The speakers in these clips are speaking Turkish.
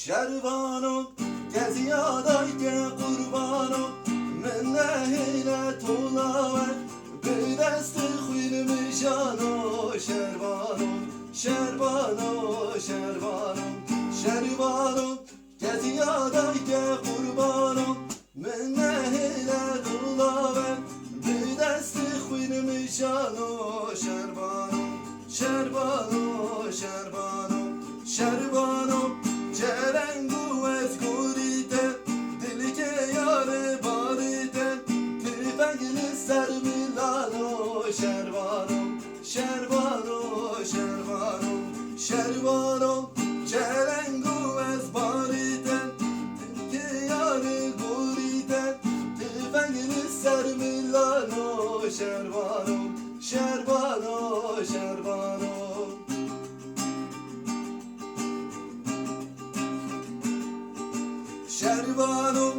şervanım geziyadayke kurbanım men nehilet olaver bir desti xuyilmi şano şervanım şervanım şervanım şervanım geziyadayke kurbanım men nehilet olaver bir desti xuyilmi şano şervanım şervanım şervanım şervanım cerengu ezgurite dilike yare barite tüfengini sermilano şervanım şervanım şervanım şervanım cerengu ezbarite dilike yare gurite tüfengini sermilano şervanım şervanım şervanım şervanım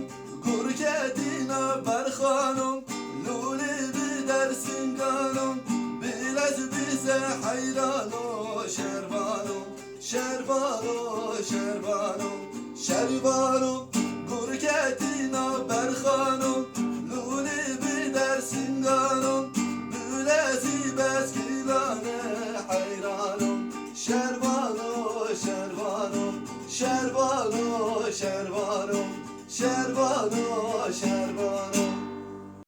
gurketine berxanım luli bir dersin kanım bilez bize hayranım şervanım şervanım şervanım şervanım gurketine berxanım luli bir dersin kanım bilezi beskilane hayranım şervanım şervanım şervanım şervanım şervanım şervanım